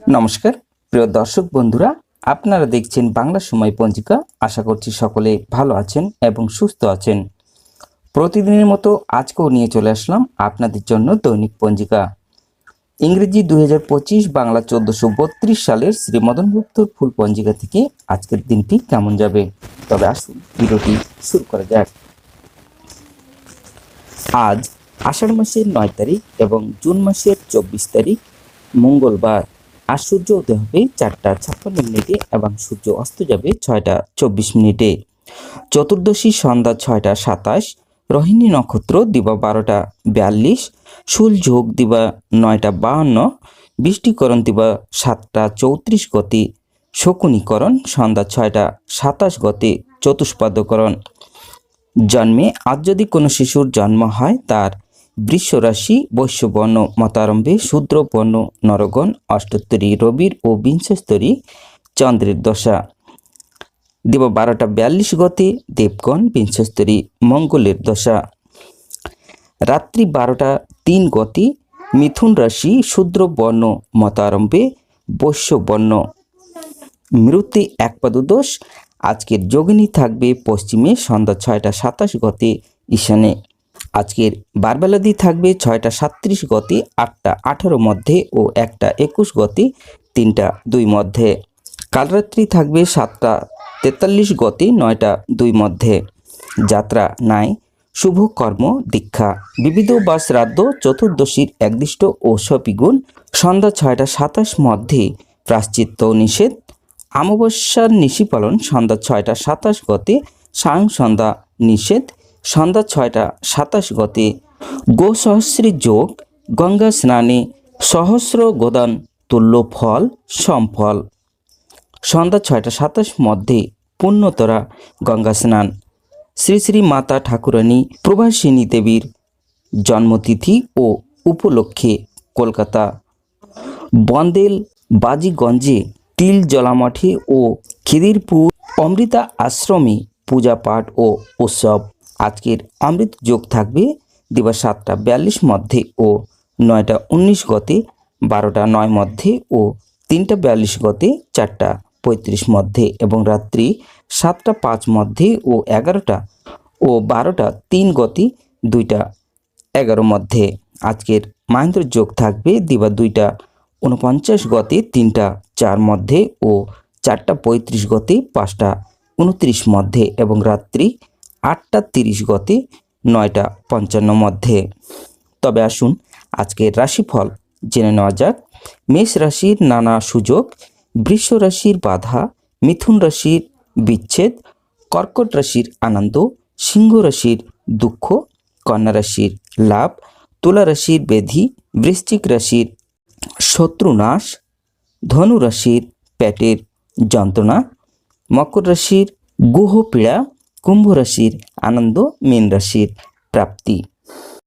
নমস্কার প্রিয় দর্শক বন্ধুরা, আপনারা দেখছেন বাংলা সময় পঞ্জিকা। আশা করছি সকলে ভালো আছেন এবং সুস্থ আছেন। প্রতিদিনের মতো আজকেও নিয়ে চলে আসলাম আপনাদের জন্য দৈনিক পঞ্জিকা। ইংরেজি 2025, বাংলা 1432 সালের শ্রী মদন গুপ্তর ফুল পঞ্জিকা থেকে আজকের দিনটি কেমন যাবে। তবে আসুন ভিডিওটি শুরু করা যাক। আজ আষাঢ় মাসের 9 তারিখ এবং জুন মাসের 24 তারিখ মঙ্গলবার। আর সূর্য উদয় হবে 4:56 এবং সূর্য অস্ত যাবে 6:24। চতুর্দশী সন্ধ্যা 6:27, রোহিণী নক্ষত্র দিবা 12:42, শুল যোগ দিবা 9:52, বৃষ্টিকরণ দিবা 7:34 গতি, শকুনীকরণ সন্ধ্যা 6:27 গতি, চতুষ্পাদকরণ। জন্মে আজ যদি কোনো শিশুর জন্ম হয়, তার বৃষ রাশি বৈশ্যবর্ণ মতারম্ভে, শূদ্রবর্ণ নরগণ, অষ্টোত্তরী রবির ও বিংশস্তরী চন্দ্রের দশা, দিবা 12:42 গতে দেবগণ, বিংশস্তরী মঙ্গলের দশা, রাত্রি 12:03 গতে মিথুন রাশি শূদ্রবর্ণ মতারম্ভে, বৈশ্যবর্ণ মৃত্যু একপাদদোষ। আজকের যোগিনী থাকবে পশ্চিমে সন্ধ্যা 6:27 গতে ঈশানে। আজকের বারবেলাদি থাকবে 6:37 গতে 8:18 মধ্যে ও 1:21 গতে 3:02 মধ্যে। কালরাত্রি থাকবে 7:43 গতে 9:02 মধ্যে। যাত্রা নাই, শুভ কর্ম দীক্ষা, বিবিধ বা শ্রাদ্ধ, চতুর্দশীর একদিষ্ট ও সপিগুণ, সন্ধ্যা 6:27 মধ্যে প্রাশ্চিত্য নিষেধ। অমাবস্যার নিশি পালন সন্ধ্যা 6:27 গতে, সায়ং সন্ধ্যা নিষেধ, সন্ধ্যা 6:27 গতে। গো সহস্রী যোগ, গঙ্গা স্নানে সহস্র গোদান তুল্য ফল সম্ফল। সন্ধ্যা 6:27 মধ্যে পুণ্যতরা গঙ্গা স্নান। শ্রী শ্রী মাতা ঠাকুরানী প্রভাসিনী দেবীর জন্মতিথি ও উপলক্ষে কলকাতা বন্দেল বাজিগঞ্জে তিল জলামঠে ও খিদিরপুর অমৃতা আশ্রমে পূজা পাঠ ও উৎসব। আজকের অমৃত যোগ থাকবে দিবা 7:42 মধ্যে ও 9:19 গতে, 12:09 মধ্যে ও 3:42 গতে, 4:35 মধ্যে এবং রাত্রি 7:05 মধ্যে ও 11টা ও 12:03 গতে, 2:11 মধ্যে। আজকের মাহেন্দ্র যোগ থাকবে দিবা 2:49 গতে, 3:04 মধ্যে ও 4:35 গতে, 5:29 মধ্যে এবং রাত্রি 8:30 গতে, 9:55 মধ্যে। তবে আসুন আজকের রাশিফল জেনে নেওয়া যাক। মেষ রাশির নানা সুযোগ, বৃষ রাশির বাধা, মিথুন রাশির বিচ্ছেদ, কর্কট রাশির আনন্দ, সিংহ রাশির দুঃখ, কন্যা রাশির লাভ, তুলা রাশির ব্যাধি, বৃশ্চিক রাশির শত্রুনাশ, ধনু রাশির পেটের যন্ত্রণা, মকর রাশির গুহ পীড়া, কুম্ভ রাশির আনন্দ, মীন রাশির প্রাপ্তি।